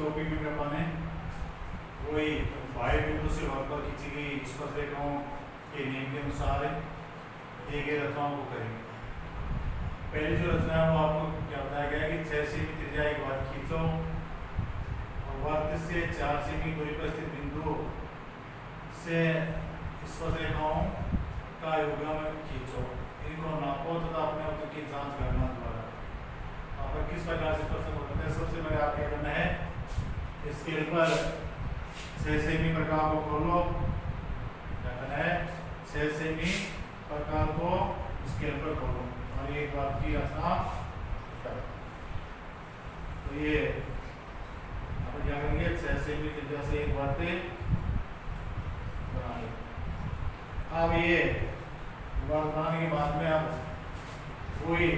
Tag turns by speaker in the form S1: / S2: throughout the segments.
S1: Topic में अपन है वही बाह्य बिंदु से वक्र खींची गई स्पर्शरेखाओं के नियम के अनुसार दी गई रचनाओं को करेंगे। पहली जो रचना है वो आपको क्या बताया गया कि 6 सेमी त्रिज्या एक वक्र खींचो और वक्र से 4 सेमी दूरी पर स्थित बिंदु से स्पर्शरेखाओं का युग्म खींचो, इनको नापो तथा अपने उत्तर की जांच करना द्वारा आप किस प्रकार से स्पर्शक होते हैं। सबसे पहले आप क्या करना है, स्केल पर 6 सेमी प्रकार को खोलो, क्या करना है 6 सेमी प्रकार को स्केल पर खोलो और एक बार की रचना करो। तो ये आप क्या करेंगे 6 सेमी त्रिज्या से एक बार बनाइए। अब ये बनाने के बाद में अब वही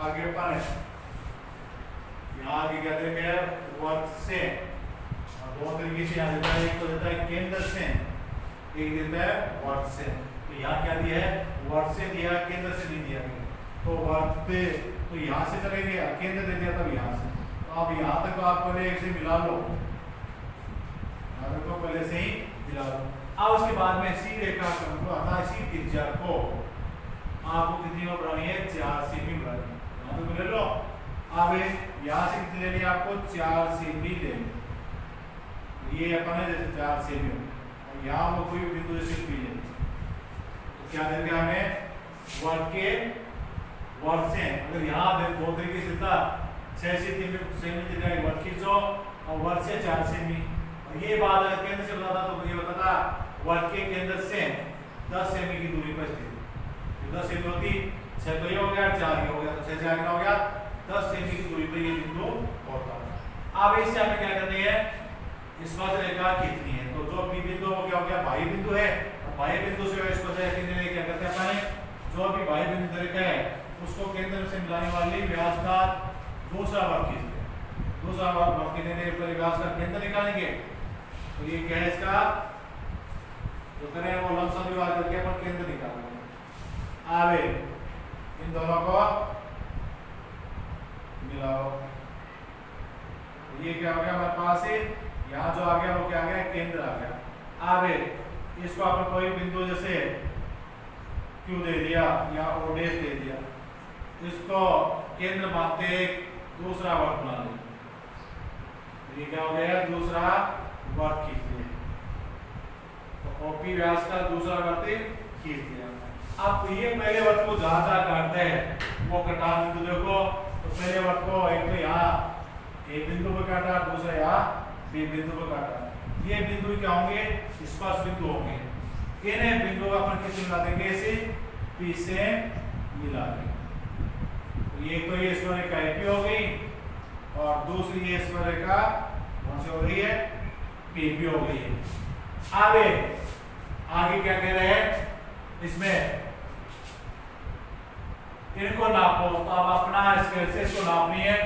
S1: आगे पर यहाँ आगे क्या देंगे वर्ग से दो तरीके से यहाँ देता है, एक तो देता है केंद्र से, एक देता है वर्ग से। तो यहाँ क्या दिया है वर्ग से दिया, केंद्र से नहीं दिया गया। तो वर्ग पे तो यहाँ से चले गया, केंद्र दे दिया तब यहाँ से। तो अब यहाँ तक आप पहले एक से मिला लो, यहाँ तक तो पहले से ही मिला लो। अब उसके बाद में इसी रेखा को अर्थात इसी त्रिज्या को आपको कितनी में बनानी है 4 सेमी बनानी है। यहाँ तो ले लो, अब यहाँ से कितनी लेनी है आपको 4 सेमी लेनी, ये अपन है जैसे 4 सेमी और यहाँ वो कोई बिंदु जैसे भी ले, तो क्या देंगे हमें वर्ग के वर्ग से। अगर यहाँ दो तरीके से था 6 सेमी त्रिज्या वर्ग खींचो और वर्ग से 4 सेमी, और ये बात अगर केंद्र से बताता तो ये बताता वर्ग के केंद्र से 10 सेमी की दूरी पर स्थित। 10 सेमी होती 6 तो ये हो गया 4 ये हो गया, तो 6 4 कितना हो गया 10 सेमी की दूरी पर ये बिंदु होता है। अब इससे हमें क्या करनी है स्पर्शरेखा खींचनी है। तो जो बी बिंदु वो क्या हो गया बाह्य बिंदु है, और बाह्य बिंदु से स्पर्शरेखा खींचने के लिए क्या करते हैं अपन जो भी बाह्य बिंदु रेखा है उसको केंद्र से मिलाने वाली व्यास का दूसरा वर्ग खींचते हैं। दूसरा वर्ग खींचने पर व्यास का केंद्र निकालेंगे। तो ये क्या है इसका जो करें वो लंबसम विभाग करके अपन केंद्र निकालेंगे। आवे इन दोनों को मिलाओ, तो ये क्या हो गया हमारे पास है यहाँ जो आ गया वो क्या आ गया केंद्र आ गया। आवे इसको अपन कोई बिंदु जैसे Q दे दिया या O डैश दे दिया, इसको केंद्र मानते दूसरा वर्ग बना लेंगे। ये क्या हो गया दूसरा वर्ग खींच लिया, तो OP व्यास का दूसरा वर्ग खींच लिया। अब ये पहले वर्ग को जहां जहां काटते हैं वो कटा बिंदु देखो, तो पहले वर्ग को एक तो यहाँ A बिंदु पर काटा, दूसरा यहाँ B बिंदु पर काटा। ये बिंदु क्या होंगे स्पर्श बिंदु होंगे। इन्हें बिंदु का अपन किससे मिला देंगे इसे P से मिला देंगे। तो ये तो ये स्पर्शरेखा AP हो गई और दूसरी ये स्पर्शरेखा कौन सी हो रही है PP हो गई है। आगे क्या कह रहे हैं इसमें इनको नापो, तो अब अपना स्केल से इसको नापनी है,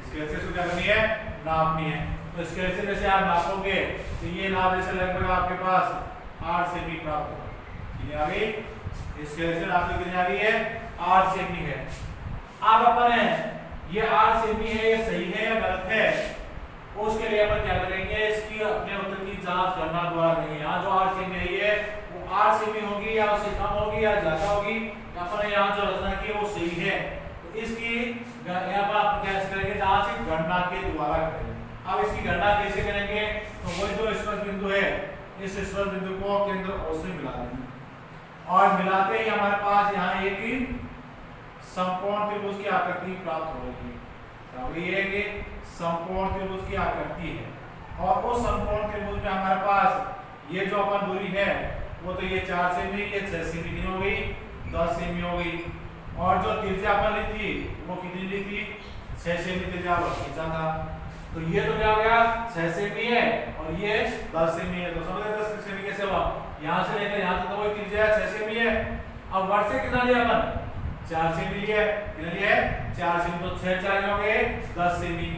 S1: स्केल से इसको क्या करनी है नापनी है। तो स्केल से जैसे आप नापोगे तो ये नाप जैसे लगभग आपके पास 8 सेमी प्राप्त होगा। कितनी आ गई स्केल से नाप कितनी आ गई है 8 सेमी है। अब अपन ये 8 सेमी है ये सही है या गलत है, उसके लिए अपन क्या करेंगे इसकी अपने उत्तर की जांच करना द्वारा करेंगे। यहाँ जो 8 सेमी है वो 8 सेमी होगी या उससे कम होगी या ज्यादा होगी, अपन यहाँ जो रचना की है वो सही है। तो इसकी यहाँ पर आप क्या करेंगे जांच गणना के द्वारा करेंगे। अब इसकी गणना कैसे करेंगे, तो वही जो स्पर्श बिंदु है इस स्पर्श बिंदु को केंद्र O से मिला देंगे और मिलाते ही हमारे पास यहाँ एक समकोण त्रिभुज की आकृति प्राप्त होगी। तो ये कि समकोण त्रिभुज की आकृति है और उस समकोण त्रिभुज में हमारे पास ये जो अपन दूरी है वो तो ये 4 सेमी ये 6 सेमी की हो गई 10 सेमी हो गई, और जो त्रिज्या अपन ली थी वो कितनी ली थी 6 सेमी त्रिज्या खींचा था। तो ये तो क्या हो गया 6 सेमी है और ये 10 सेमी है। तो समझ रहे 10 सेमी कैसे हुआ, यहाँ से लेकर यहाँ तक तो वही त्रिज्या 6 सेमी है। अब वर्ग से कितना लिया अपन 4 सेमी लिया, कितना लिया 4 सेमी, तो 6 4 हो गए 10 सेमी।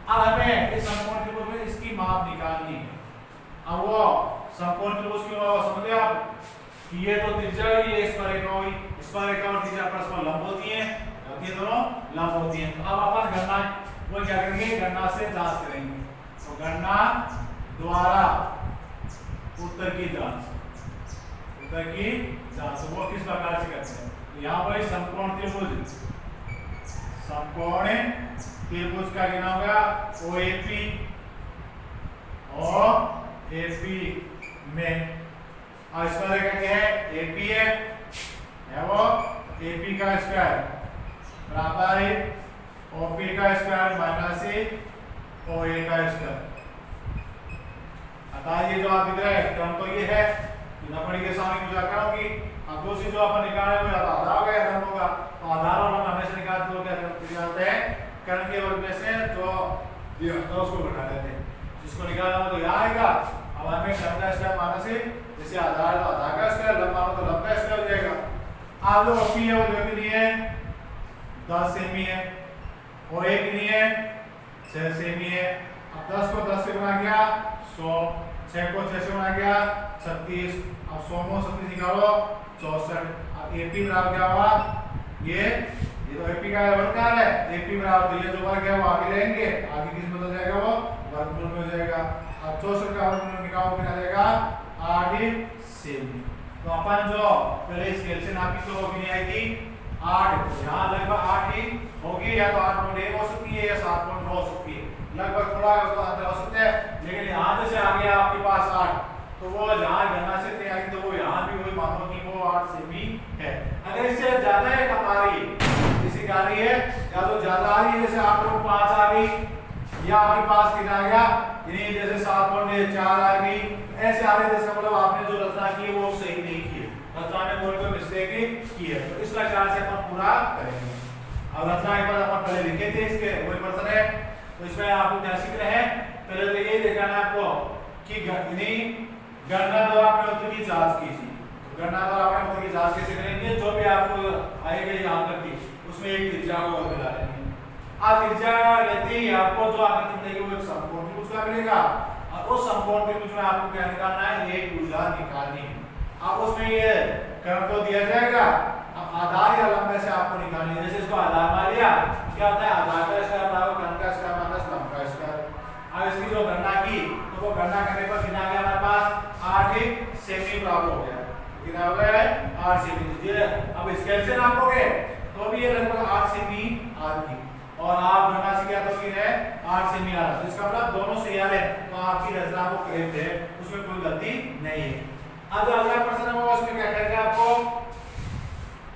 S1: अब हमें इस समकोण त्रिभुज में इसकी माप निकालनी है। अब वो समकोण त्रिभुज की माप समझ गए आप कि ये तो त्रिज्या ये इस पर रेखा हुई, इस पर रेखा और त्रिज्या परस्पर लंब होती है, ये दोनों लंब होती हैं। तो अब अपन गणना वो क्या करेंगे गणना से जांच करेंगे। गणना द्वारा उत्तर की जांच, उत्तर की जांच वो किस प्रकार से करते हैं? यहाँ पर समकोण त्रिभुज, समकोण त्रिभुज का क्या होगा? OAP और AP में स्क्वायर का क्या है? AP है वो AP का स्क्वायर बराबर है OP का स्क्वायर माइनस OA का स्क्वायर। अतः ये जो आप दिख रहा है टर्म तो ये है, नंबरी के सामने मुझे क्या होगी? अब दूसरी जो अपन निकाले वो आधार होगा या धन होगा? तो आधार और धन हमेशा निकालते हो क्या करते हैं? कर्ण के वर्ग में से जो ये होता है उसको घटा देते हैं, जिसको निकालना हो तो यहाँ आएगा। अब हमें कर्ण का स्क्वायर माइनस जैसे आधार तो आधार का स्क्वायर, लंब मानो तो लंब का स्क्वायर हो जाएगा। आप जो OP है वो जो कितनी है? 10 सेमी है और एक कितनी है? 6 सेमी है। अब 10 को 10 से गुणा किया 100, 6 को 6 से गुणा किया 36, अब 100 में 36 निकालो 64। अब AP बराबर क्या हुआ? ये तो AP का वर्गमूल है, AP बराबर तो ये जो वर्ग है वो आगे लेंगे, आगे किस में बदल जाएगा? वो वर्गमूल में हो जाएगा। अब 64 का वर्गमूल निकालो कितना जाएगा? 8 सेमी। तो अपन जो पहले स्केल से नापी तो कितनी आई थी? 8, यहाँ लगभग 8 ही होगी, या तो 8.1 हो सकती है या 7.2 हो सकती है, लगभग थोड़ा तो अंतर हो सकता है। लेकिन यहाँ से आ गया आपके पास 8, तो वो जहाँ गणना से आई तो वो यहाँ भी वही मानो कि वो 8 सेमी है। अगर इससे ज्यादा है कम आ रही है, किसी का रही है या तो ज्यादा आ रही है, जैसे 8.5 आ गई, या आपके पास कितना आ गया? जैसे 7.4 आ गई, ऐसे आ रहे जैसे मतलब आपने जो रचना की है वो सही नहीं की है, रचना में कोई मिस्टेक की है, तो इस प्रकार से अपन पूरा करेंगे। अब रचना एक बार अपन पहले लिखे थे, इसके वही प्रश्न है, तो इसमें आपको क्या सीख रहे हैं? पहले तो ये देखना है आपको कि गणना द्वारा आपने उत्तर की जांच कीजिए। गणना द्वारा आपने उत्तर की जांच कैसे करेंगे? जो भी आपको आएगा यहाँ करके उसमें एक त्रिज्या को और मिला लेंगे। आप त्रिज्या लेते ही आपको जो आकृति मिलेगी वो एक समकोण त्रिभुज का मिलेगा, और उस समकोण त्रिभुज में आपको क्या निकालना है? एक भुजा निकालनी है। अब उसमें ये कर्ण तो दिया जाएगा, अब आधार या लंब से आपको निकालनी है। जैसे इसको आधार मान लिया, क्या होता है? आधार का स्क्वायर बराबर कर्ण का स्क्वायर माइनस लंब का स्क्वायर। अब इसकी जो गणना की तो वो गणना करने पर कितना आ गया हमारे पास? 8 सेमी प्राप्त हो गया। कितना हो गया? 8 सेमी। अब स्केल से नापोगे तो भी ये लगभग 8 सेमी आती, और आप गणना से क्या तो है 8 सेमी आ रहा है, इसका मतलब दोनों सही आ रहे हैं, तो आपकी रचना को करेक्ट है, उसमें कोई गलती नहीं है। अब अगला प्रश्न है वो उसमें क्या करेंगे? आपको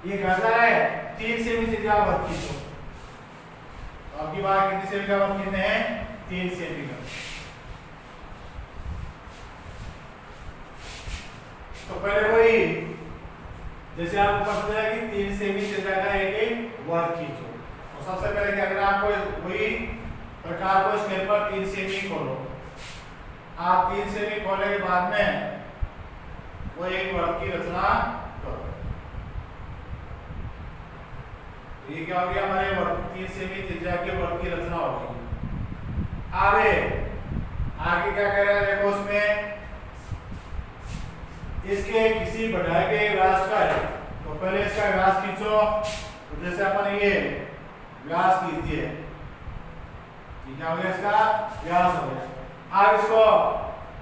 S1: ये गणना है 3 सेमी त्रिज्या वर्ग की, तो आपकी बात कितनी सेमी का वर्ग कितने हैं? 3 सेमी का। तो पहले वही जैसे आपको पता है कि 3 सेमी त्रिज्या का एक वर्ग खींचो, तो सबसे पहले क्या करना है आपको? वही प्रकार को स्केल पर 3 सेमी खोलो। आप 3 सेमी खोलने के बाद में वो एक वर्ग की रचना करो। ये क्या हो गया? हमारे वर्ग 3 सेमी त्रिज्या के वर्ग की रचना हो गई। आगे क्या कर रहे हैं? देखो उसमें इसके किसी बढ़ाए गए व्यास पर, तो पहले इसका व्यास खींचो, तो जैसे अपन ये व्यास कीजिए, क्या हो गया? इसका व्यास हो गया। अब इसको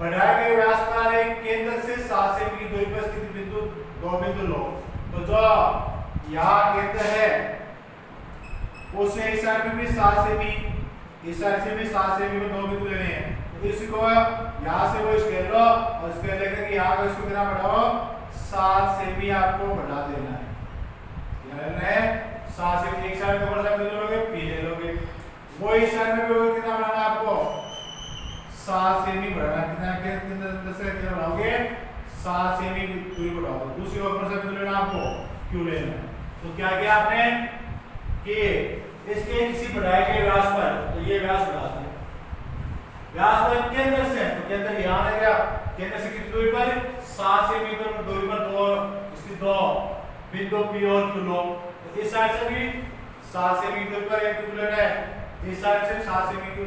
S1: बढ़ाए गए व्यास पर एक केंद्र से 7 सेमी की दूरी पर स्थित बिंदु 2 बिंदु लो, तो जो यहाँ केंद्र है उससे इस साइड में भी 7 सेमी, इस साइड से भी 7 सेमी में 2 बिंदु लेने हैं, तो इसको यहाँ से वो स्केल लो और स्केल लेकर के यहाँ को इसको कितना बढ़ाओ? 7 सेमी आपको बढ़ा देना है। क्या लेना है? 7 सेमी। एक साइड में कौन सा बिंदु लोगे? P ले लोगे। वो इस साइड में भी कितना बढ़ाना आपको? 7 सेमी बढ़ाना। कितना से कितना बढ़ाओगे? 7 सेमी दूरी बढ़ाओ। दूसरी ओर कौन सा बिंदु लेना आपको? Q लेना है। तो क्या किया आपने कि इसके किसी बढ़ाए गए व्यास पर, तो ये व्यास बढ़ा दिया, व्यास पर केंद्र से, तो केंद्र यहाँ आ गया, केंद्र से कितनी दूरी पर? 7 सेमी दूरी पर दो बिंदु P और Q लो। तो इस साइड से भी 7 सेमी दूरी पर एक बिंदु लेना है, इस साइड से 7 सेमी की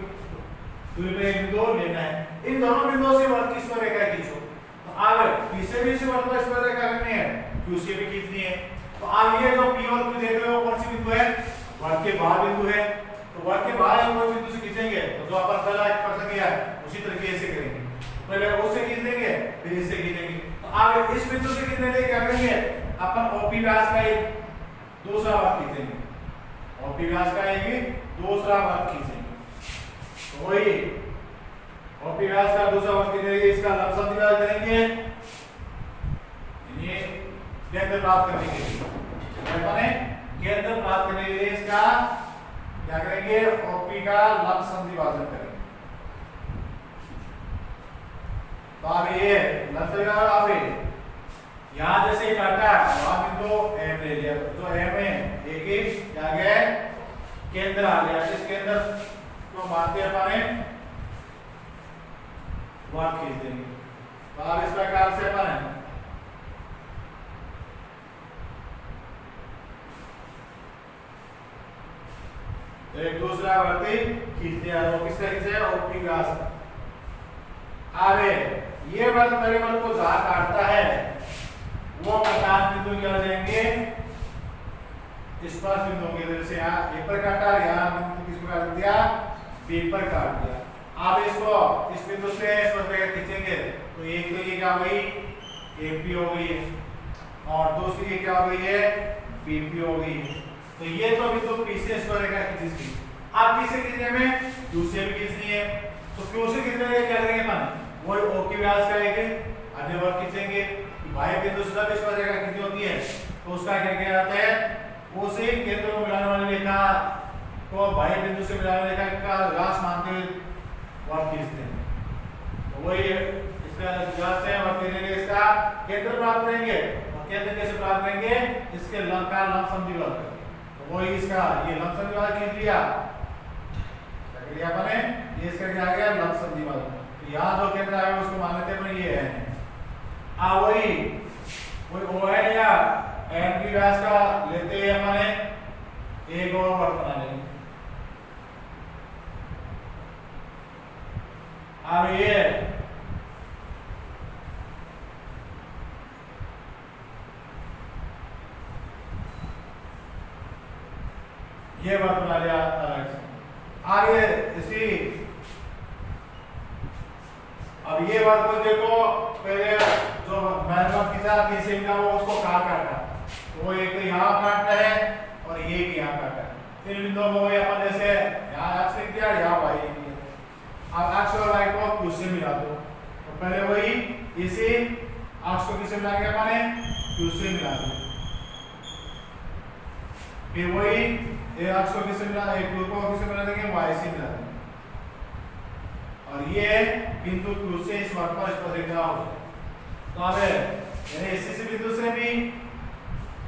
S1: दूरी पर एक बिंदु लेना है। इन दोनों बिंदुओं से वर्ग की रेखा खींचो। तो आगे P से भी इसी वर्ग पर रेखा करनी है, Q से भी खींचनी है। तो आप ये जो P और Q देख रहे हो कौन सी बिंदु है? वर्ग के बाहर बिंदु है। तो वर्ग के बाहर हम कोई बिंदु से खींचेंगे, तो जो अपन पहला एक प्रश्न किया है उस उसी तरीके से करेंगे। पहले उससे खींच देंगे फिर इससे खींचेंगे। तो आप इस बिंदु से खींचने के क्या करेंगे, अपन ओपी व्यास का एक दूसरा वर्ग खींचेंगे, ओपी व्यास का एक दूसरा वर्ग खींचेंगे। तो वही ओपी व्यास का दूसरा वर्ग खींचेंगे, इसका लंब समद्विभाजन करेंगे, ये केंद्र प्राप्त करने के लिए माने केंद्र प्राप्त करने के लिए इसका क्या करेंगे, ओपी का लंब समद्विभाजन करेंगे। तो अब ये लंब समद्विभाजन आप यहां जैसे काटा वहां बिंदु एम ले लिया, तो एम में एक क्या गया केंद्र आ गया, इस केंद्र को मानते अपन वर्ग खींच देंगे। तो अब इस प्रकार से अपन एक दूसरा वर्ती खींच दिया, वो किसका खींचा, ओपी व्यास। अब ये वर्ग पहले वर्ग को जहां काटता है वो प्रकाश बिंदु क्या हो जाएंगे, स्पर्श बिंदु की वजह से यहाँ ए पर काटा, यहाँ बिंदु किसको काट दिया, बी पर काट दिया। अब इसको इस बिंदु से स्पर्शरेखा खींचेंगे तो एक तो ये क्या हो गई, एपी हो गई है, और दूसरी ये क्या हो गई है, बीपी हो गई है। तो ये तो बिंदु पी से स्पर्शरेखा खींची। अब किसे खींचने में, क्यू से भी खींचनी है, तो क्यू से खींचने में क्या करेंगे अपन, वही ओ की व्यास का एक अन्य वर्ग खींचेंगे। बाह्य बिंदु से जब स्पर्शरेखा खींची होती है तो उसका क्या किया जाता है, उसी केंद्र को मिलाने वाली रेखा को बाह्य बिंदु से मिलाने वाली रेखा का व्यास मानते हुए वर्ग खींचते हैं। तो वही इसका व्यास है, वर्ग खींचेंगे, इसका केंद्र प्राप्त करेंगे, और केंद्र कैसे प्राप्त करेंगे, इसके लंब का लंब समद्विभाजन करके। तो वही इसका ये लंब समद्विभाजन खींच लिया, क्या किया अपने, ये इसका क्या आ गया, लंब समद्विभाजन। तो यहाँ जो केंद्र आया उसको मान लेते हैं ये है। वही ओ है या एन की व्यास का लेते हैं अपने एक और वर्ग बना लेंगे। अब ये वर्ग बना लिया अलग से। आगे इसी अब ये वर्ग को देखो, पहले जो मैंने खींचा तीसरे का वो उसको कहाँ काटा, तो वो एक यहाँ काटता है और ये भी यहाँ काटता है। इन बिंदुओं को वही अपन जैसे यहाँ एक्स लिख दिया, यहाँ वाई लिख दिया। अब एक्स और वाई को क्यू से मिला दो, तो पहले वही इसी एक्स को किससे मिलाएंगे अपन, क्यू से मिला दो, फिर वही एक्स को किससे मिला, क्यू को किससे मिला देंगे, वाई से मिला देंगे, और ये बिंदु क्यू से इस वर्ग पर स्पर्शरेखा हो। तो अब यानी इसी बिंदु से भी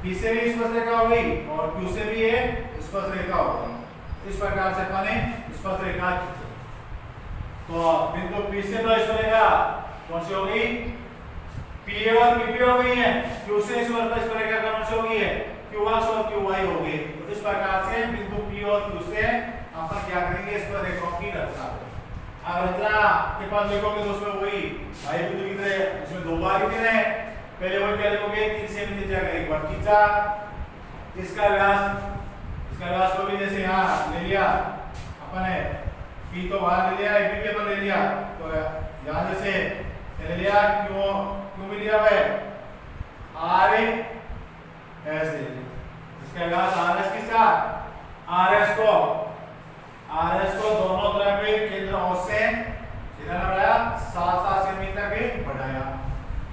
S1: पी से भी स्पर्शरेखा हो गई और क्यू से भी ये स्पर्शरेखा हो गई। इस प्रकार से अपन स्पर्शरेखा खींचे। तो बिंदु पी से तो स्पर्शरेखा कौन सी हो गई, पी और पीपी हो गई है, क्यू से इस वर्ग पर स्पर्शरेखा कौन सी हो गई है, क्यू एक्स और क्यू वाई हो गई। तो इस प्रकार से बिंदु पी और क्यू से अपन क्या करेंगे, स्पर्शरेखाओं की रचना करेंगे। अब रचना के पास देखोगे तो उसमें वही भाई बिंदु की तरह इसमें दो बार कितने हैं, पहले वही क्या लिखोगे, 3 से भी नीचे एक बार खींचा, इसका व्यास को भी जैसे यहाँ ले लिया अपन है, पी तो बाहर ले लिया, बी भी अपन ले लिया, तो यहाँ जैसे ले लिया, क्यों भी लिया है, आर एस ले लिया, इसका व्यास आर एस किसका, आर एस को दोनों तरफ पे केंद्र O से कितना बढ़ाया, 7 सेमी तक भी बढ़ाया।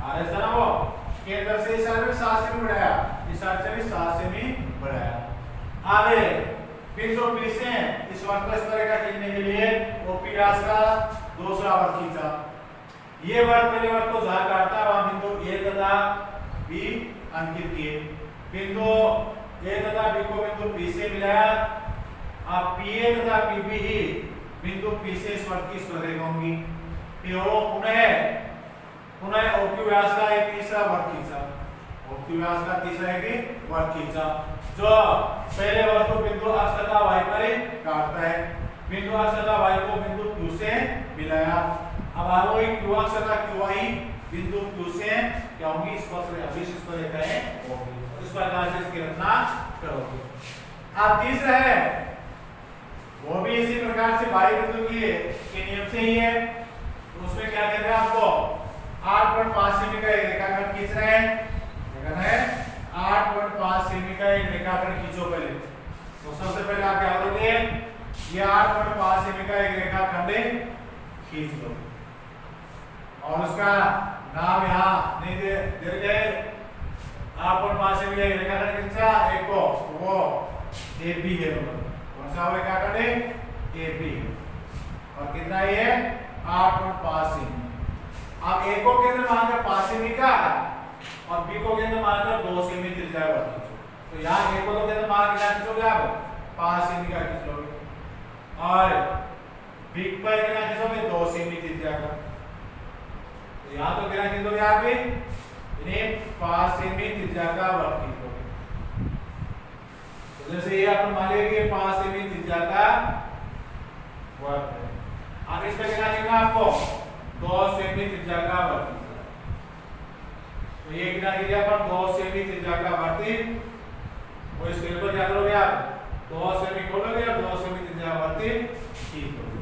S1: आर एस ना वो केंद्र से इस साइड में 7 सेमी बढ़ाया, इस साइड से भी 7 सेमी बढ़ाया। आगे बिंदु P से इस वर्ग पर स्पर्शरेखा खींचने के लिए OP व्यास का दूसरा वर्ग खींचा। ये वर्ग पहले वर्ग को जहां काटता है वहां बिंदु A तथा B अंकित किए। बिंदु A तथा B को बिंदु P से मिलाया। अब PA तथा PB ही बिंदु P से इस वर्ग की स्पर्शरेखा होंगी। फिर वो पुनः OQ व्यास का एक तीसरा वर्ग खींचा, OQ व्यास का तीसरा एक वर्ग खींचा, जो पहले वर्ग को बिंदु X तथा Y पर काटता है। बिंदु X तथा Y को बिंदु Q से मिलाया। अब आगे वही QX तथा QY बिंदु Q से क्या होंगी, स्पर्शरेखाएं होंगी। इस प्रकार से इसकी रचना करोगे। अब तीसरा है वो भी इसी प्रकार से बाह्य बिंदु के नियम से ही है। उसमें क्या कहते हैं आपको 8.5 सेमी का एक रेखाखंड खींच रहे हैं, क्या है 8.5 सेमी का एक रेखाखंड खींचो पहले। तो सबसे पहले आप क्या करोगे, ये 8.5 सेमी का एक रेखाखंड खींच लो और उसका नाम यहाँ नहीं दे गए 8.5 सेमी का एक रेखाखंड खींचा एक को, वो AB है। कौन सा रेखाखंड है, AB। और कितना ये 8.5 सेमी। आप A को केंद्र मानकर 5 सेमी का और B को केंद्र मानकर 2 सेमी त्रिज्या का खींचो। तो यहाँ A को तो केंद्र मान के खींचोगे आप 5 सेमी का खींच लोगे और B पर कितना खींचोगे 2 सेमी त्रिज्या का। तो यहाँ तो कितना खींचोगे आप इन्हें 5 सेमी त्रिज्या का वर्ग खींचोगे। तो जैसे ये अपन मान लिया कि 5 सेमी त्रिज्या का वर्ग है। अब इस पे कितना लिखना आपको 2 सेमी त्रिज्या का वर्ग। तो ये कितना कीजिए अपन 2 सेमी त्रिज्या का वर्ग, वो स्केल पर क्या करोगे आप 2 सेमी खोलोगे और 2 सेमी त्रिज्या वर्ग खींच लोगे।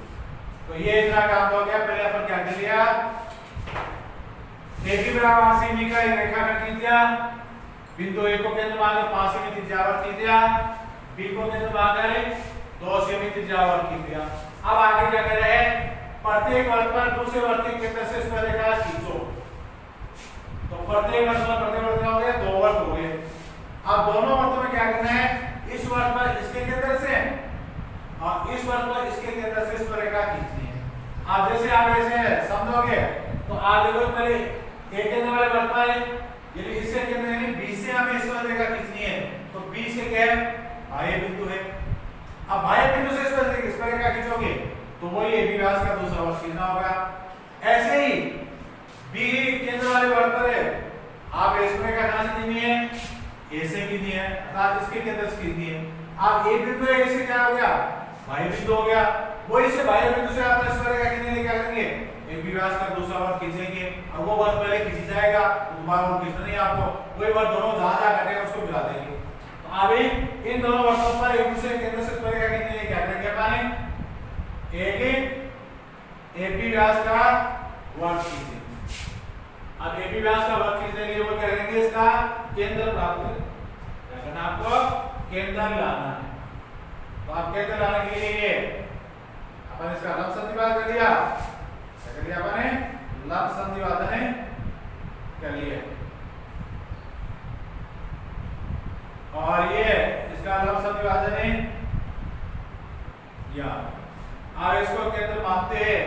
S1: तो ये इतना काम हो गया। पहले अपन क्या कर लिया, AB बराबर 8 सेमी का एक रेखाखंड खींच दिया, बिंदु A को केंद्र मानकर 5 सेमी त्रिज्या वर्ग खींच दिया, B को केंद्र मानकर 2 सेमी त्रिज्या वर्ग खींच दिया। अब आगे क्या कर रहे हैं, प्रत्येक वर्ग पर दूसरे वर्ग के केंद्र से इस रेखा खींचो। तो प्रत्येक वर्ग पर प्रत्येक वर्ग हो गया 2 वर्ग हो गए। अब दोनों वर्गों में क्या करना है, इस वर्ग पर इसके केंद्र से और इस वर्ग पर इसके केंद्र से इस रेखा खींचनी है। अब जैसे आप ऐसे समझोगे तो आप देखो पहले एक केंद्र वाले वर्ग पर यदि इससे केंद्र यानी B से हमें इस रेखा खींचनी है, तो B से क्या है बाह्य बिंदु है। अब बाह्य बिंदु से इस रेखा खींचोगे तो वही AB व्यास का दूसरा वर्ग खींचना होगा। ऐसे ही B केंद्र वाले वर्ग पर आप इस रेखा कहां से खींचनी है, A से खींचनी है, अर्थात इसके केंद्र से खींचनी है। अब A बिंदु है, A से क्या हो गया बाह्य बिंदु हो गया। वही से बाह्य बिंदु से आप इस रेखा खींचने के लिए क्या करेंगे, AB व्यास का दूसरा वर्ग खींचेंगे। अब वो वर्ग पहले खींच जाएगा, दोबारा वो खींचना नहीं आपको, वही वर्ग दोनों जहां कटेगा उसको मिला देंगे। तो अभी इन दोनों वर्गों पर एक दूसरे के केंद्र से इस रेखा खींचने के लिए क्या करेंगे अपन, एक AB व्यास का वर्ग खींचेंगे। अब AB व्यास का वर्ग खींचने के लिए वो क्या करेंगे, इसका केंद्र प्राप्त करना, आपको केंद्र लाना है। तो आप केंद्र लाने के लिए अपन इसका लंब संधिवाद कर लिया, क्या कर लिया अपन लंब संधिवादन कर लिया और ये इसका लंब संधिवादन है या अब इसको केंद्र मानते हैं,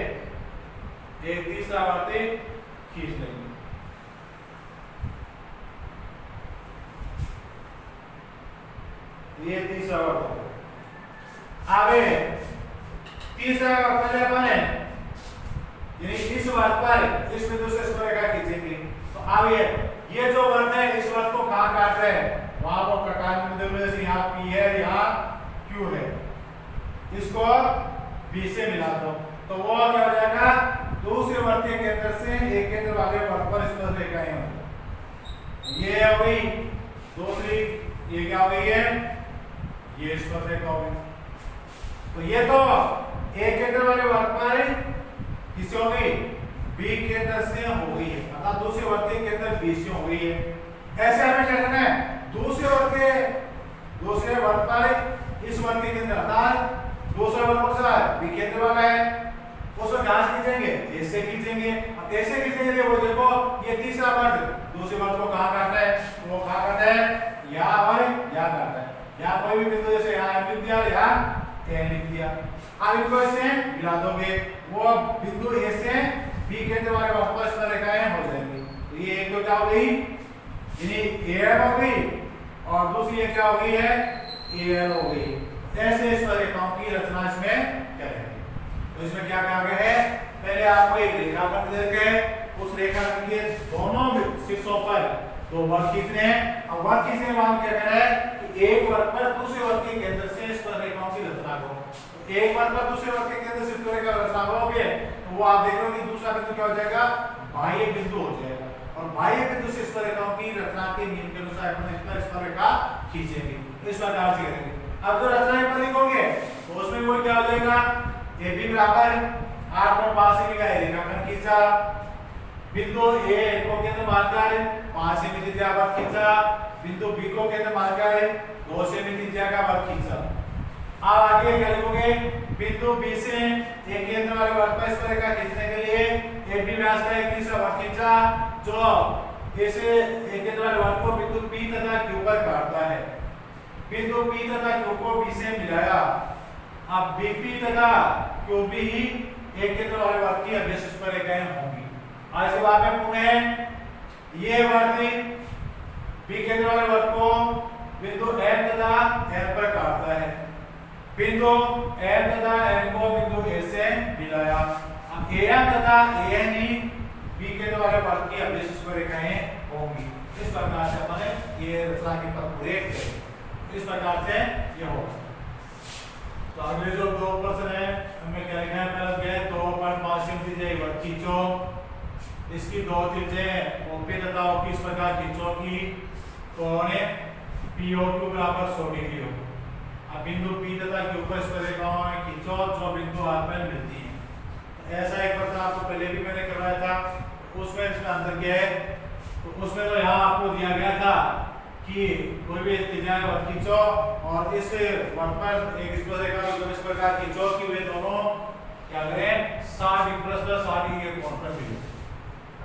S1: एक तीसरा वर्ग खींच लेंगे। ये तीसरा वर्ग। आगे तीसरा वर्ग पहले अपन है यानी इस वर्ग पर इस बिंदु से इस रेखा खींचेंगे। तो अब ये जो वर्ग है इस वर्ग को कहां काट रहे हैं, वहां पर कटान बिंदु में, जैसे यहाँ P है यहाँ Q है, इसको B से मिला दो तो वो क्या हो जाएगा, दूसरे वर्ग के केंद्र से एक केंद्र वाले वर्ग पर इस पर रेखाएं होंगी। ये हो गई दूसरी, ये क्या हो गई है, ये इस पर रेखा हो गई। तो ये तो एक केंद्र वाले वर्ग पर किससे हो गई, B केंद्र से हो गई है, अर्थात दूसरे वर्ग के केंद्र B से हो गई है। ऐसे हमें क्या करना है, दूसरे वर्ग पर इस वर्ग के केंद्र, अर्थात दूसरा वर्ग कौन सा है, B केंद्र वाला है, उसको कहां से खींचेंगे, A से खींचेंगे। अब A से खींचेंगे वो देखो ये तीसरा वर्ग दूसरे वर्ग को कहां काटता है, वो कहां काटता है, यहाँ और यहाँ काटता है। यहाँ कोई भी बिंदु जैसे यहाँ M लिख दिया, यहाँ A लिख दिया। अब इनको ऐसे मिला दोगे, वो बिंदु A से B केंद्र वाले वर्ग पर इस रेखाएं हो जाएंगी। तो ये एक तो क्या हो गई, यानी AR हो गई और दूसरी एक क्या हो गई है, AR हो गई। ऐसे इस रेखाओं की रचना इसमें करेंगे। तो इसमें क्या कहा गया है, पहले आपको एक रेखाखंड देके उस रेखाखंड के दोनों शीर्षों पर दो वर्ग खींचने हैं। अब वर्ग खींचने के बाद क्या करना है कि एक वर्ग पर दूसरे वर्ग के केंद्र से इस रेखाओं की रचना करो। एक वर्ग पर दूसरे वर्ग के केंद्र से इस रेखा की रचना करोगे तो वो आप देख रहे हो कि दूसरा बिंदु क्या हो जाएगा, बाह्य बिंदु हो जाएगा। और बाह्य बिंदु से इस रेखाओं की रचना के नियम के अनुसार अपन इस पर रेखा खींचेंगे, इस प्रकार से करेंगे। अब जो रचना पर लिखोगे तो उसमें वो क्या हो जाएगा, AB बराबर 8.5 सेमी का रेखाखंड खींचा, बिंदु ए को केंद्र मानकर 5 सेमी त्रिज्या पर खींचा, बिंदु बी को केंद्र मानकर 2 सेमी त्रिज्या का वृत्त खींचा। अब आगे क्या लिखोगे, बिंदु बी से एक केंद्र वाले वृत्त पर स्पर्शरेखा खींचने के लिए एक भी व्यास का एक तीसरा वृत्त खींचा जो इसे एक केंद्र वाले वृत्त को बिंदु P तथा Q पर काटता है। बिंदु P तथा Q को B से मिलाया। अब BP तथा QB ही एक केंद्र वाले वृत्त की अभिष्ट स्पर्शरेखाएं होंगी। आज के बाद में पुनः ये वृत्त B केंद्र वाले वृत्त को बिंदु N तथा N पर काटता है। बिंदु N तथा N को बिंदु A से मिलाया। अब AM तथा AN ही B केंद्र वाले वृत्त की अभिष्ट स्पर्शरेखाएं होंगी। इस प्रकार से अपने ये रचना की पद पूरे करें। इस प्रकार से ये होगा। तो अगले जो दो प्रश्न है उनमें क्या लिखा है, पहला क्या है, 2.5 सेमी त्रिज्या वृत्त खींचो, इसकी दो त्रिज्याएं OP तथा OQ इस प्रकार खींचो कि कोण POQ बराबर 100 डिग्री हो। अब बिंदु P तथा Q को स्पर्शरेखाएं खींचो जो बिंदु R पर मिलती हैं। तो ऐसा एक प्रश्न आपको पहले भी मैंने करवाया था, उसमें इसका अंतर क्या है, तो उसमें तो यहाँ आपको दिया गया था कि कोई भी त्रिज्या का वृत्त खींचो और इस वृत्त पर एक स्पर्शरेखा को इस प्रकार खींचो कि वे दोनों क्या करें, 60 डिग्री प्लस 60 डिग्री के कोण पर मिले,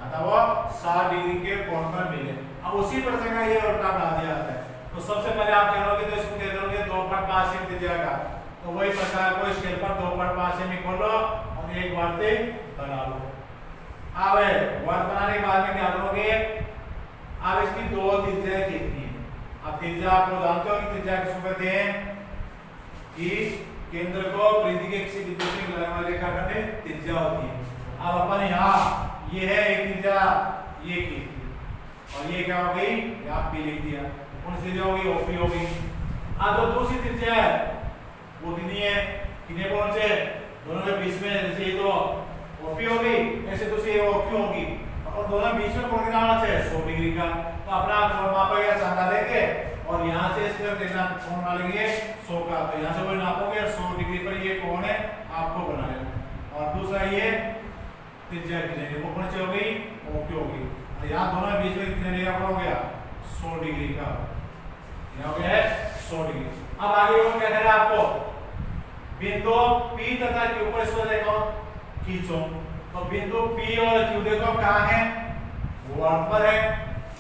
S1: आता वो 60 डिग्री के कोण पर मिले। अब उसी प्रश्न का ये उल्टा बना दिया जाता है। तो सबसे पहले आप कह रहे हो तो इसको कह दोगे 2.5 सेमी त्रिज्या का, तो वही प्रकार को स्केल पर 2.5 सेमी खोलो और एक वृत्त बना लो। अब वृत्त बनाने के बाद में क्या करोगे, अब इसकी दो त्रिज्याएं कितनी है। अब त्रिज्या आप लोग जानते हो कि त्रिज्या किसको कहते हैं, कि केंद्र को परिधि के किसी बिंदु से मिलाने वाले रेखाखंड त्रिज्या होती है। अब अपन यहाँ ये है एक त्रिज्या, ये की और ये क्या हो गई, यहाँ P लिख दिया, कौन सी त्रिज्या होगी, OP होगी। अब जो दूसरी त्रिज्या है वो कितनी है, कितने कोण से, दोनों के बीच में, जैसे ये तो OP होगी ऐसे दूसरी OQ होगी और दोनों बीच में कोण कितना होना चाहिए, 100 डिग्री का। तो अपना कोण मापेगा सांधा लेके और यहाँ से इसमें कितना कोण डालेंगे, 100 का। तो यहाँ से वो नापोगे 100 डिग्री पर ये कोण है आपको बना लेना। और दूसरा ये त्रिज्या कितनी, वो कौन सी हो गई, OQ होगी। और यहाँ दोनों बीच में कितने डिग्री का हो गया, 100 डिग्री का, यहाँ हो गया है 100 डिग्री। अब आगे वो क्या कह रहा है आपको, बिंदु P तथा Q को स्पर्शरेखा खींचो। तो बिंदु P और Q देखो कहाँ है, वो वृत्त पर है।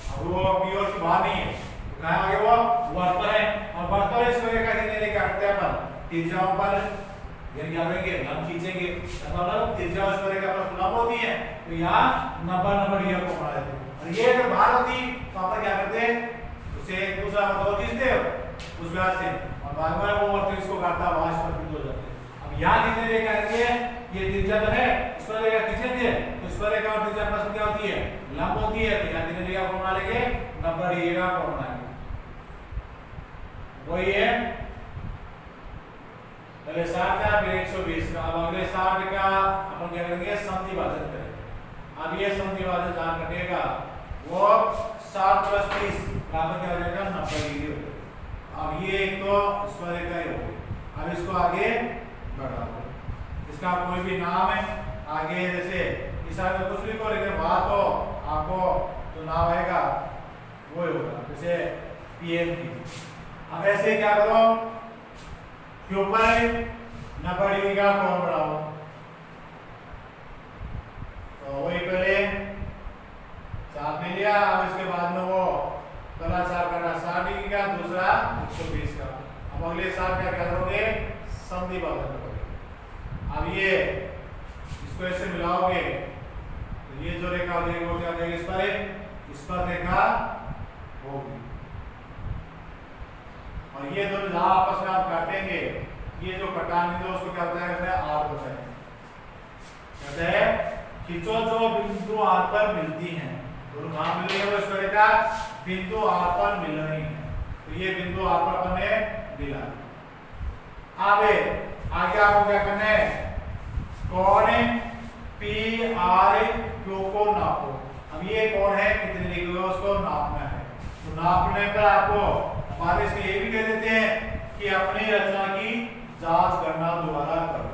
S1: अब वो P और Q बाहर नहीं है, तो कहाँ आगे वो वृत्त पर है। और वृत्त पर स्पर्शरेखा कितने लेके आते हैं अपन, त्रिज्याओं पर यानी क्या करेंगे, लंब खींचेंगे। मतलब त्रिज्या और स्पर्शरेखा पर लंब होती है, तो यहाँ 90 डिग्री को बना देते हैं। और ये अगर बाहर होती तो अपन क्या करते हैं, उसे दूसरा वृत्त खींचते उस व्यास से और बाद में वो वृत्त इसको काटता वहां पर बिंदु हो जाते हैं। अब यहाँ कितने रेखा आएंगे, ये त्रिज्या तो है, इस पर रेखा खींचेंगे तो इस पर रेखा और त्रिज्या आपस में क्या होती है, लंब होती है। तो यहाँ कितने रेखा को बना लेंगे, 90 डिग्री का कोण बनाएंगे। वही है पहले 60 का फिर 120 का। अब अगले 60 का अपन क्या करेंगे, संधि भाजन करेंगे। अब ये संधि भाजन जहाँ कटेगा वो 60 + 30 बराबर क्या हो जाएगा, 90 डिग्री हो जाएगा। अब ये एक तो स्पर्शरेखा ही हो गई। अब इसको आगे बढ़ा दो, इसका कोई भी नाम है आगे, जैसे इस आगे कुछ भी को, लेकिन वहां तो आपको जो नाम आएगा वो ही होगा, जैसे PN। अब ऐसे क्या करो, Q पर 90 डिग्री का कोण बनाओ। तो वही पहले चाप में लिया, अब इसके बाद में वो पहला चाप करना 60 डिग्री का, दूसरा 120 का। अब अगले चाप क्या करोगे, संधि भाजन करोगे। अब ये इसको ऐसे मिलाओगे तो ये जो रेखा हो जाएगी वो क्या हो जाएगी, इस पर रेखा होगी। और ये दोनों जहां आपस में आप काटेंगे, ये जो कटान है उसको क्या होता है, आर्क होता है। कहते हैं खींचो जो बिंदु R पर मिलती हैं, दोनों कहां मिल रही है, वो इस रेखा बिंदु R पर मिल रही है। तो ये बिंदु R पर अपन ने मिला। आगे आपको क्या करना है, कोण PRQ को नापो। अब ये कोण है कितने डिग्री है उसको नापना है। तो नापने पर आपको हमारे इसमें ये भी कह देते हैं कि अपनी रचना की जांच करना दोबारा करो।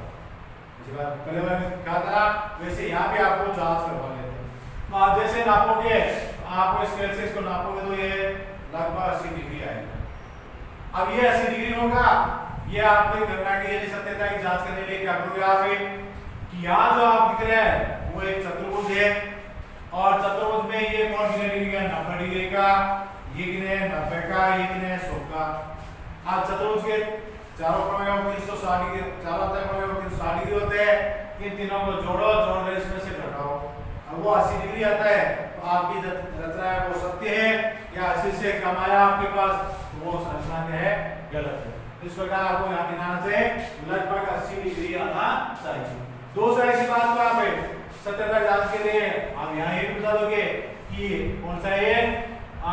S1: पहले मैंने कहा था वैसे यहाँ भी आपको जांच करवा लेते हैं। तो आप जैसे नापोगे आपको स्केल से इसको नापोगे तो ये लगभग 80 डिग्री आएगा। अब ये 80 डिग्री होगा, ये आपको करना है कि ये सत्यता की जांच करने के लिए क्या करोगे आप कि यहाँ जो आप दिख रहे हैं वो एक चतुर्भुज है और चतुर्भुज में ये कौन कितने डिग्री का 90 डिग्री का, ये कितने 90 का, ये कितने 100 का। आप चतुर्भुज के चारों कोणों में 360 डिग्री, चारों कोणों में 360 डिग्री होते हैं। इन तीनों को जोड़ो, जोड़कर इसमें से घटाओ, अब वो 80 डिग्री आता है। तो आपकी रचना है वो सत्य है या 80 से कम आया आपके पास तो वो रचना है गलत है। इस प्रकार आपको यहाँ दिखाना चाहिए लगभग 80 डिग्री आना चाहिए। दूसरा ऐसी बात तो आप सत्यता जांच के लिए आप यहाँ ये बता दोगे कि कौन सा है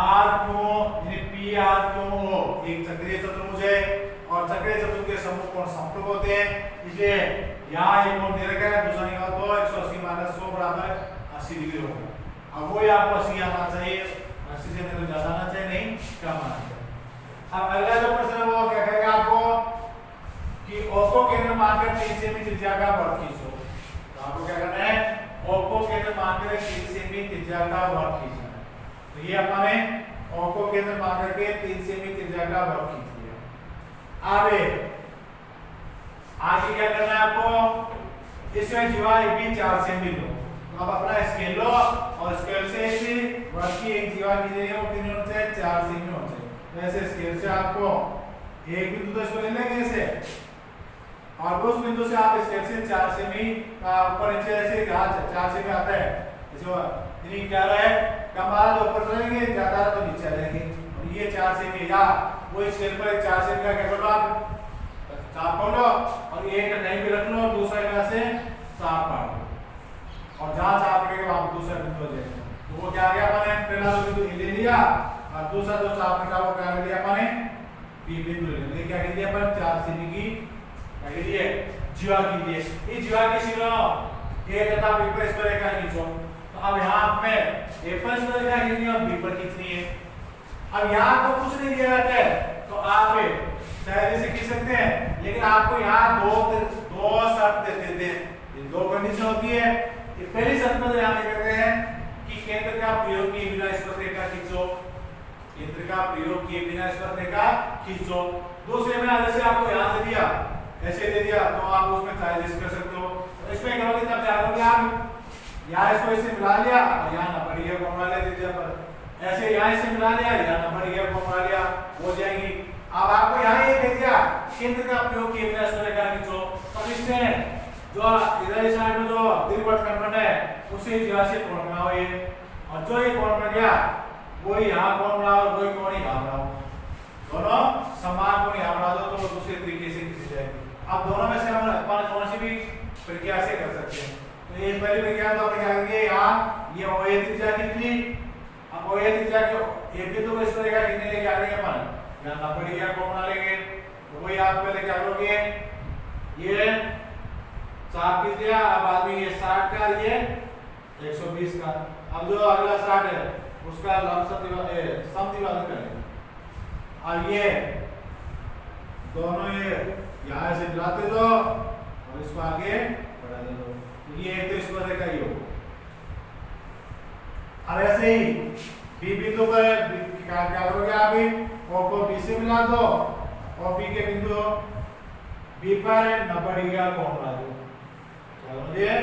S1: आर क्यों पी आर क्यों हो, एक चक्रीय चतुर्भुज है और चक्रीय चतुर्भुज के समूह कोण समरूप होते हैं, इसलिए यहाँ एक कोण दे रखा है, दूसरा निकाल दो 180 माइनस 100 बराबर 80 डिग्री होगा। अब वो आपको 80 आना चाहिए, 80 से तो ज्यादा आना चाहिए, नहीं कम आना चाहिए। अब अगला जो प्रश्न है वो क्या कहेगा आपको कि O को केंद्र मानकर 3 सेमी त्रिज्या का वर्ग खींचो। तो आपको क्या करना है, O को केंद्र मानकर 3 सेमी त्रिज्या का वर्ग खींचना है। तो ये अपने O को केंद्र मानकर के 3 सेमी त्रिज्या का वर्ग खींच लिया। आगे क्या करना है आपको, इसमें जीवा भी 4 सेमी लो। अब अपना स्केल लो और स्केल से इसी वर्ग की एक जीवा की देनी है वो कितनी होनी चाहिए, 4 सेमी होनी चाहिए। वैसे स्केल से आपको एक बिंदु तो इसको ले लेंगे ऐसे और उस बिंदु से आप स्केल से 4 सेमी का ऊपर नीचे ऐसे 4 सेमी आता है, इतनी क्या रहा है कम आ रहा तो ऊपर चलेंगे, ज्यादा रहा तो नीचे आएंगे। और ये 4 सेमी या वो स्केल पर 4 सेमी का क्या करो आप चाप पकड़ो और एक कहीं पे रख लो और दूसरा जगह से चाप पकड़ो और जहां चाप पकड़ेगा वहां दूसरा बिंदु हो जाएगा। तो वो क्या आ गया, अपने पहला तो बिंदु ले लिया और दूसरा जो चाप पकड़ा वो क्या ले लिया अपने बी बिंदु ले लिया। क्या कर दिया अपन 4 सेमी की क्या कर दिए जीवा कीजिए। इस जीवा की सीमा एक तथा बी पर इस पर रेखा खींचो। तो अब यहां पे ए पर इस पर रेखा खींचनी है और बी पर खींचनी है। अब यहां को कुछ नहीं दिया जाता है तो आप शायद इसे खींच सकते हैं, लेकिन आपको यहाँ दो शर्त देते हैं, दो कंडीशन होती है। पहली शर्त में यहाँ कहते हैं कि केंद्र का प्रयोग किए बिना स्पर्शरेखा खींचो, केंद्र का प्रयोग किए बिना स्पर्शरेखा खींचो। दूसरे में जैसे आपको यहाँ दे दिया ऐसे दे दिया तो आप उसमें चाहे कर सकते हो। तो इसमें करोगे तब क्या करोगे आप, यहाँ इसको इससे मिला लिया और यहाँ ना बढ़िया को मिला लिया पर ऐसे यहाँ इससे मिला लिया, यहाँ ना बढ़िया को मिला लिया, हो जाएगी। अब आपको यहाँ ये दे दिया केंद्र का प्रयोग किए बिना स्पर्शरेखा खींचो। अब इसमें जो इधर साइड में जो दीर्घवृत्त खंड है उसी जगह से कोण बनाओ ये, और जो ये कोण बन गया वही यहाँ कोण बनाओ और वही कोण यहाँ बनाओ, दोनों समान कोण यहाँ बना दो तो दूसरे तरीके से खींच जाएगी। अब दोनों में से हम अपन कौन सी भी प्रक्रिया से कर सकते हैं। तो ये पहली प्रक्रिया तो अपन क्या करेंगे, यहाँ ये OA त्रिज्या कितनी, अब OA त्रिज्या के एक बिंदु को इस तरह का कितने लेके आ रहे हैं अपन, यहाँ 90 डिग्री का कोण बना लेंगे। तो वही आप पहले क्या करोगे, ये 4 कीजिए, अब आदमी ये 60 का, ये 120 का। अब जो अगला 60 है उसका समद्विभाजन करेंगे। अब ये दोनों ये यहाँ से मिलाते दो और इसको आगे बढ़ाते दो, तो ये एक तो इस पर का ही होगा। अब ऐसे ही बी बिंदु पर क्या करोगे आप, O को B से मिला दो और B के बिंदु B पर 90 डिग्री का कोण बना दो। समझिए,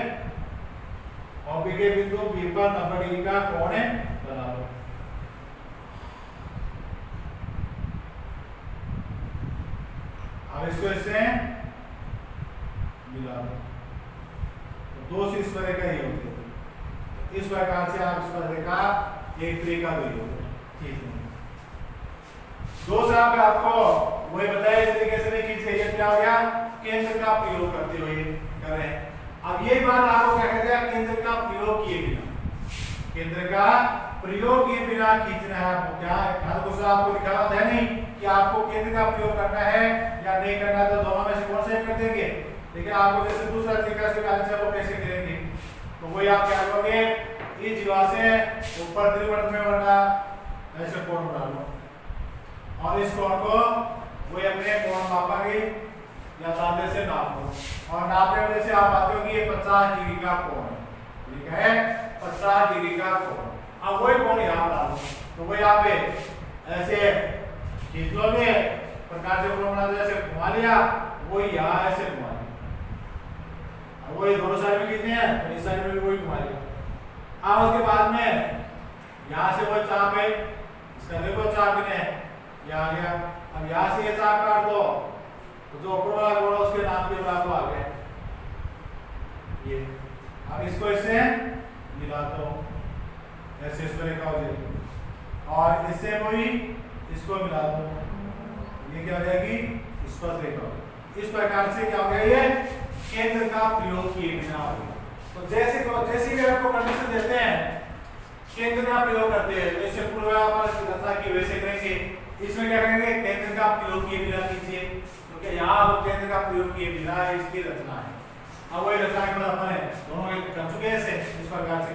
S1: और B के बिंदु B पर 90 डिग्री का कोण बना दो। अब इसको इससे मिला दो, तो दो से इस तरह का ही होते हैं। इस प्रकार से आप इस तरह का एक तरीका दो ही होता है, ठीक है। दूसरा पे आपको वही बताया इस तरीके से नहीं खींचे, ये क्या हो गया, केंद्र का प्रयोग करते हुए कर रहे हैं। अब ये बात आपको क्या कहते हैं, केंद्र का प्रयोग किए बिना, केंद्र का प्रयोग किए बिना खींचना है। आपको क्या कुछ आपको लिखा हुआ है नहीं कि आपको केंद्र का प्रयोग करना है या नहीं करना है, तो दोनों में से कौन सा कर देंगे। लेकिन आपको जैसे दूसरा तरीका से बैलेंस है वो कैसे करेंगे, तो वही आप क्या करोगे, इस जीवा से ऊपर त्रिवृत्त में बना ऐसे कोण बना लो और इस कोण को वही अपने कोण मापा की या दांते से नाप लो। और नापने में जैसे आप आते हो कि ये 50 डिग्री का कोण है, ठीक है 50 डिग्री का कोण। अब वही कोण यहाँ बना लो, तो वही यहाँ पे ऐसे खींच लोगे प्रकार से कोण बना दो, ऐसे घुमा लिया, वही यहाँ ऐसे घुमा लिया, वही दोनों साइड में खींचने हैं तो इस साइड में भी वही घुमा लिया। अब उसके बाद में यहाँ से वो चाप है, इसका देखो चाप कितने ये आ गया। अब यहाँ से ये चाप काट दो तो जो ऊपर वाला कोण है उसके नाम के बराबर आ गया ये। अब इसको इससे मिला दो, ऐसे इस तरह का हो जाएगा, और इससे वही इसको मिला दो, ये क्या हो जाएगी स्पर्श रेखा। इस प्रकार से क्या हो गया ये केंद्र का प्रयोग किए बिना हो गया। तो जैसे भी आपको कंडीशन देते हैं केंद्र का प्रयोग करते हैं, तो इससे पूर्वाभास रचना की वैसे करेंगे, इसमें क्या करेंगे केंद्र का प्रयोग किए बिना कीजिए, क्योंकि यहाँ केंद्र का प्रयोग किए बिना इसकी रचना है। अब वही रचना के बाद अपन दोनों कर चुके हैं इस प्रकार से।